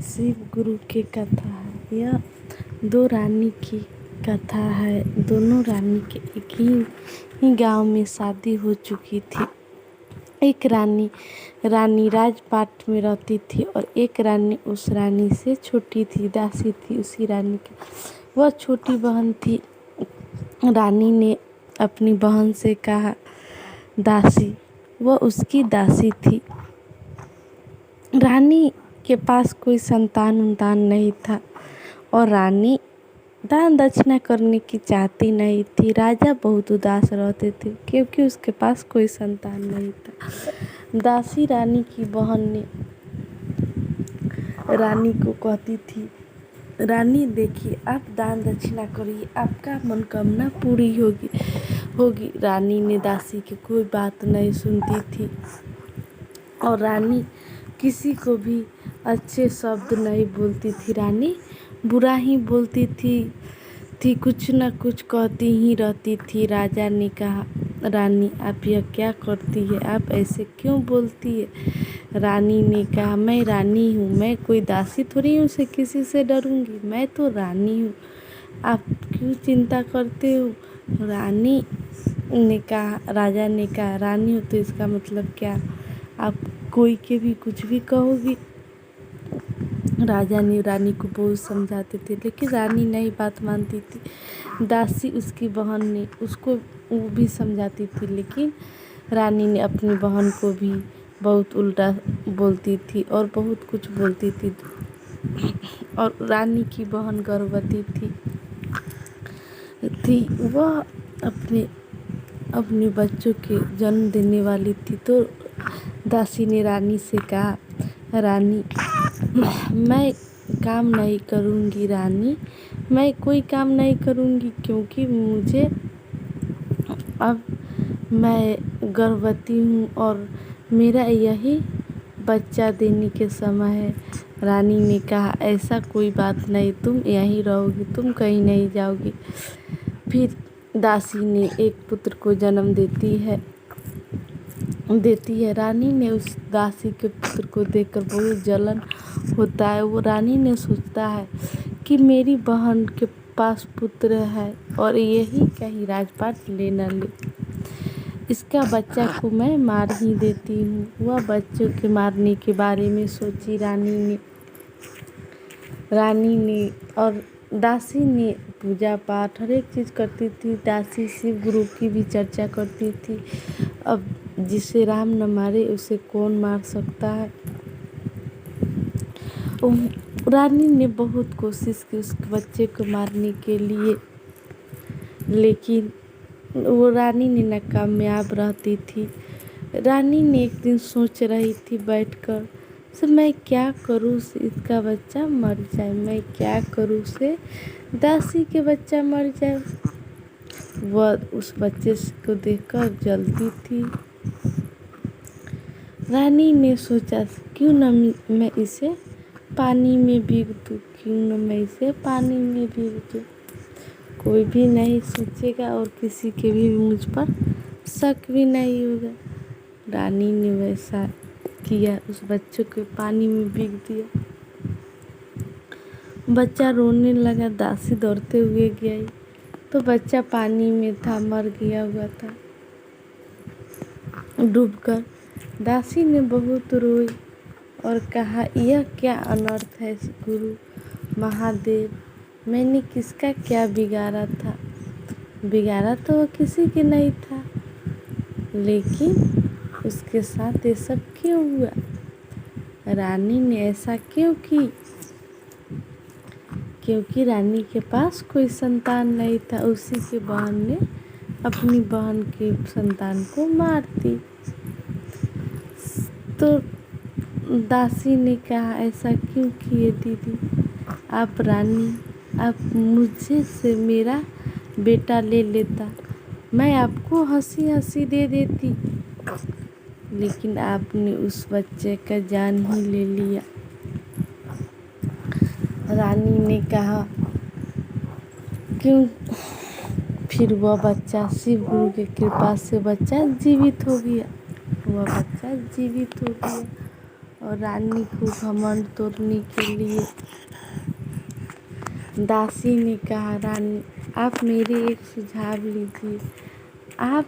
शिव गुरु की कथा है। यह दो रानी की कथा है। दोनों रानी के एक ही गांव में शादी हो चुकी थी। एक रानी राजपाट में रहती थी और एक रानी उस रानी से छोटी थी, दासी थी उसी रानी की। वह छोटी बहन थी। रानी ने अपनी बहन से कहा, दासी, वह उसकी दासी थी। रानी के पास कोई संतान नहीं था और रानी दान दक्षिणा करने की चाहती नहीं थी। राजा बहुत उदास रहते थे क्योंकि उसके पास कोई संतान नहीं था। दासी रानी की बहन ने रानी को कहती थी, रानी देखिए, आप दान दक्षिणा करिए, आपका मनोकामना पूरी होगी। रानी ने दासी की कोई बात नहीं सुनती थी और रानी किसी को भी अच्छे शब्द नहीं बोलती थी। रानी बुरा ही बोलती थी, कुछ न कुछ कहती ही रहती थी। राजा ने कहा, रानी आप यह क्या करती है, आप ऐसे क्यों बोलती है? रानी ने कहा, मैं रानी हूँ, मैं कोई दासी थोड़ी हूँ से किसी से डरूंगी, मैं तो रानी हूँ, आप क्यों चिंता करते हो? रानी ने कहा, राजा ने कहा, रानी हो तो इसका मतलब क्या, आप कोई के भी कुछ भी कहोगी? राजा ने रानी को बहुत समझाते थे लेकिन रानी नहीं बात मानती थी। दासी उसकी बहन ने उसको वो भी समझाती थी लेकिन रानी ने अपनी बहन को भी बहुत उल्टा बोलती थी और बहुत कुछ बोलती थी। और रानी की बहन गर्भवती थी वह अपने बच्चों के जन्म देने वाली थी। तो दासी ने रानी से कहा, रानी मैं काम नहीं करूँगी, रानी मैं कोई काम नहीं करूँगी क्योंकि मुझे अब मैं गर्भवती हूँ और मेरा यही बच्चा देने के समय है। रानी ने कहा, ऐसा कोई बात नहीं, तुम यहीं रहोगी, तुम कहीं नहीं जाओगी। फिर दासी ने एक पुत्र को जन्म देती है। रानी ने उस दासी के पुत्र को देखकर बहुत जलन होता है। वो रानी ने सोचता है कि मेरी बहन के पास पुत्र है और यही कहीं राजपाट ले न ले, इसका बच्चा को मैं मार ही देती हूँ। वह बच्चों के मारने के बारे में सोची रानी ने और दासी ने पूजा पाठ हर एक चीज़ करती थी। दासी शिव गुरु की भी चर्चा करती थी। अब जिसे राम न मारे उसे कौन मार सकता है। रानी ने बहुत कोशिश की उस बच्चे को मारने के लिए लेकिन वो रानी ने नाकामयाब रहती थी। रानी ने एक दिन सोच रही थी बैठकर, से मैं क्या करूँ से इसका बच्चा मर जाए, मैं क्या करूँ से दासी के बच्चा मर जाए। वह उस बच्चे को देखकर जलती थी। रानी ने सोचा, क्यों न मैं इसे पानी में भीग दूँ, क्यों न मैं इसे पानी में भीग दूँ, कोई भी नहीं सोचेगा और किसी के भी मुझ पर शक भी नहीं होगा। रानी ने वैसा किया, उस बच्चे को पानी में भीग दिया। बच्चा रोने लगा। दासी दौड़ते हुए गई तो बच्चा पानी में था, मर गया हुआ था डूबकर। दासी ने बहुत रोई और कहा, यह क्या अनर्थ है गुरु महादेव, मैंने किसका क्या बिगाड़ा था? बिगाड़ा तो वो किसी के नहीं था, लेकिन उसके साथ ये सब क्यों हुआ? रानी ने ऐसा क्यों की? क्योंकि रानी के पास कोई संतान नहीं था। उसी के बहन ने अपनी बहन के संतान को मार दी। तो दासी ने कहा, ऐसा क्यों किए दीदी? आप रानी, आप मुझे से मेरा बेटा ले लेता, मैं आपको हंसी हंसी दे देती, लेकिन आपने उस बच्चे का जान ही ले लिया। रानी ने कहा, क्यों? फिर वह बच्चा शिव गुरु की कृपा से बच्चा जीवित हो गया। और रानी को घमंड तोड़ने के लिए दासी ने कहा, रानी आप मेरे एक सुझाव लीजिए, आप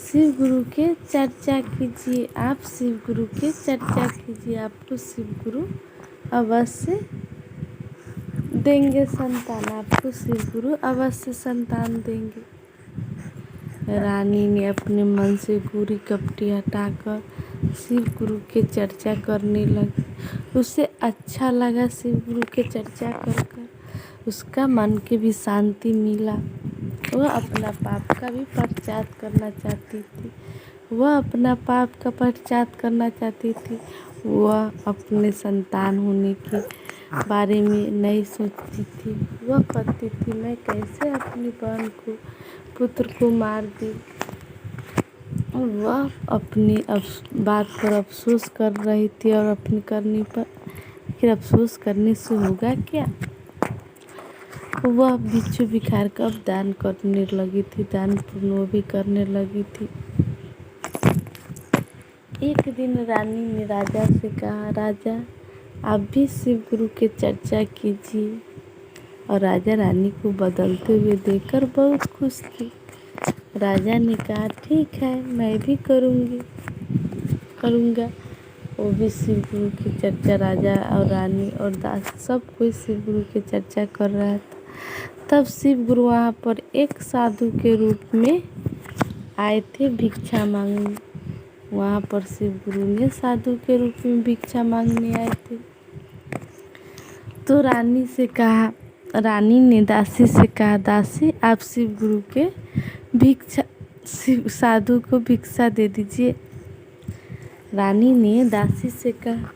शिव गुरु के चर्चा कीजिए, आप शिव गुरु के चर्चा कीजिए, आपको शिव गुरु अवश्य देंगे संतान, आपको शिव गुरु अवश्य संतान देंगे। रानी ने अपने मन से बुरी कपटी हटाकर शिव गुरु के चर्चा करने लगी। उसे अच्छा लगा शिव गुरु के चर्चा कर कर, उसका मन के भी शांति मिला। वह अपना पाप का भी पश्चात करना चाहती थी, वह अपना पाप का पश्चात करना चाहती थी। वह अपने संतान होने के बारे में नहीं सोचती थी। वह कहती थी, मैं कैसे अपनी बहन को, पुत्र को मार दी। वह अपनी बात पर अफसोस कर रही थी और अपनी करनी पर फिर अफसोस करने से होगा क्या। वह बिच्छू बिखार कर दान करने लगी थी, दान पुण्य भी करने लगी थी। एक दिन रानी ने राजा से कहा, राजा आप भी शिव गुरु के चर्चा कीजिए। और राजा रानी को बदलते हुए देखकर बहुत खुश थी। राजा ने कहा, ठीक है मैं भी करूँगा। वो भी शिव गुरु की चर्चा, राजा और रानी और दास सब कोई शिव गुरु की चर्चा कर रहा था। तब शिव गुरु वहाँ पर एक साधु के रूप में आए थे भिक्षा मांगने। वहाँ पर शिव गुरु ने साधु के रूप में भिक्षा मांगने आए थे। तो रानी ने दासी से कहा, दासी आप शिव गुरु के साधु को भिक्षा दे दीजिए। रानी ने दासी से कहा,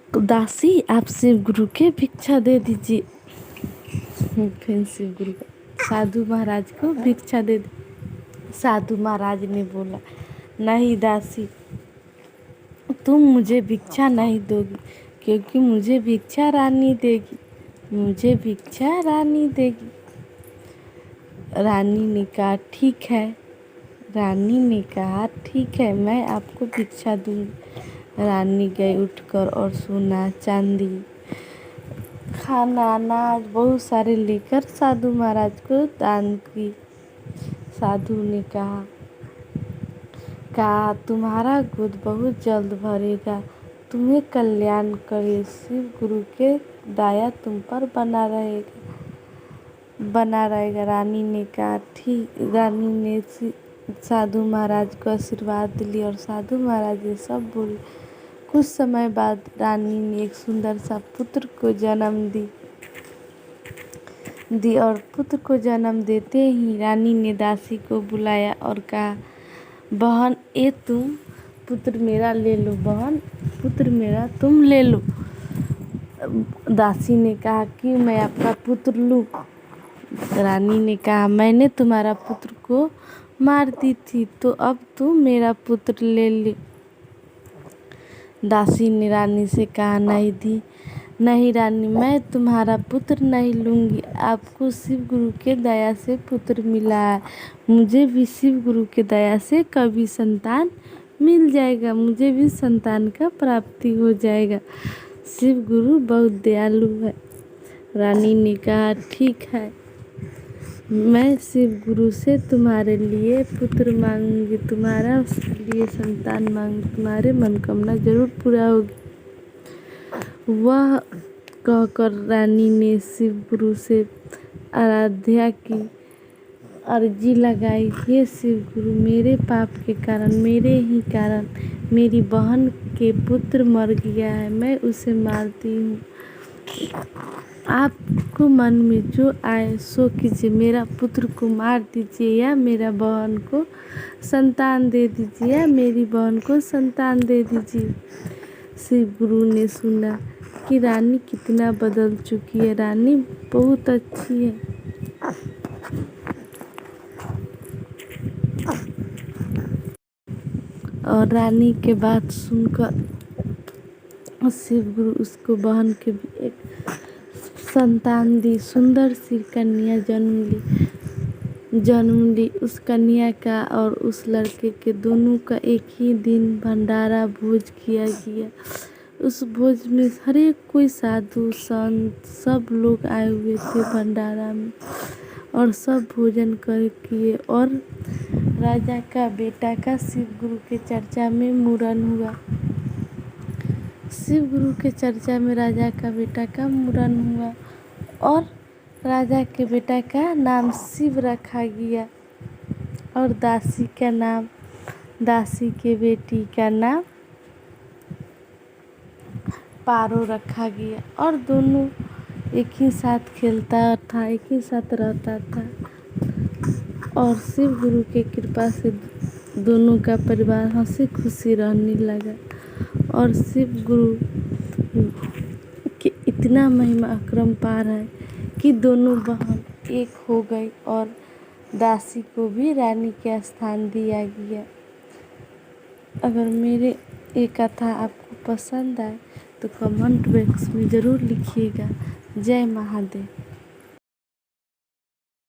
दासी आप शिव गुरु के भिक्षा दे दीजिए। फिर शिव गुरु साधु महाराज को भिक्षा दे दी। साधु महाराज ने बोला, नहीं दासी तुम मुझे भिक्षा नहीं दोगी, क्योंकि मुझे भिक्षा रानी देगी, मुझे भिक्षा रानी देगी। रानी ने कहा, ठीक है। रानी ने कहा, ठीक है मैं आपको भिक्षा दूंगी। रानी गई उठकर और सोना चांदी खाना अनाज बहुत सारे लेकर साधु महाराज को दान की। साधु ने कहा तुम्हारा गोद बहुत जल्द भरेगा, तुम्हें कल्याण करे, शिव गुरु के दया तुम पर बना रहेगा। रानी ने कहा, ठीक। रानी ने साधु महाराज को आशीर्वाद दिया और साधु महाराज ये सब बोले। कुछ समय बाद रानी ने एक सुंदर सा पुत्र को जन्म दी और पुत्र को जन्म देते ही रानी ने दासी को बुलाया और कहा, बहन ये तुम पुत्र मेरा ले लो, बहन पुत्र मेरा तुम ले लो। दासी ने कहा कि मैं आपका पुत्र लूँ। रानी ने कहा, मैंने तुम्हारा पुत्र को मार दी थी, तो अब तुम मेरा पुत्र ले ले। दासी ने रानी से कहा, नहीं रानी मैं तुम्हारा पुत्र नहीं लूँगी, आपको शिव गुरु के दया से पुत्र मिला है, मुझे भी शिव गुरु के दया से कभी संतान मिल जाएगा, मुझे भी संतान का प्राप्ति हो जाएगा। शिव गुरु बहुत दयालु है। रानी ने कहा, ठीक है मैं शिव गुरु से तुम्हारे लिए पुत्र मांगूंगी, तुम्हारा लिए संतान मांगूंगी, तुम्हारे मनोकामना जरूर पूरा होगी। वह कहकर रानी ने शिव गुरु से आराध्या की अर्जी लगाई, हे शिव गुरु मेरे पाप के कारण, मेरे ही कारण मेरी बहन के पुत्र मर गया है, मैं उसे मारती हूँ। आपको मन में जो आए सो कीजिए, मेरा पुत्र को मार दीजिए या मेरा बहन को संतान दे दीजिए या मेरी बहन को संतान दे दीजिए। शिव गुरु ने सुना कि रानी कितना बदल चुकी है, रानी बहुत अच्छी है। और रानी के बात सुनकर शिव गुरु उसको बहन के भी एक संतान दी, सुंदर सी कन्या जन्म ली। जन्म ली। उस कन्या का और उस लड़के के दोनों का एक ही दिन भंडारा भोज किया गया। उस भोज में हर एक कोई साधु संत सब लोग आए हुए थे भंडारा में, और सब भोजन कर किए। और राजा का बेटा का शिव गुरु के चर्चा में मुड़न हुआ। शिव गुरु के चर्चा में राजा का बेटा का मुड़न हुआ, और राजा के बेटा का नाम शिव रखा गया, और दासी का नाम, दासी के बेटी का नाम पारो रखा गया। और दोनों एक ही साथ खेलता था, एक ही साथ रहता था, और शिव गुरु के कृपा से दोनों का परिवार हंसी खुशी रहने लगा। और शिव गुरु के इतना महिमा अपरंपार है कि दोनों बहन एक हो गई, और दासी को भी रानी का स्थान दिया गया। अगर मेरे ये कथा आपको पसंद आए तो कमेंट बॉक्स में ज़रूर लिखिएगा। जय महादेव।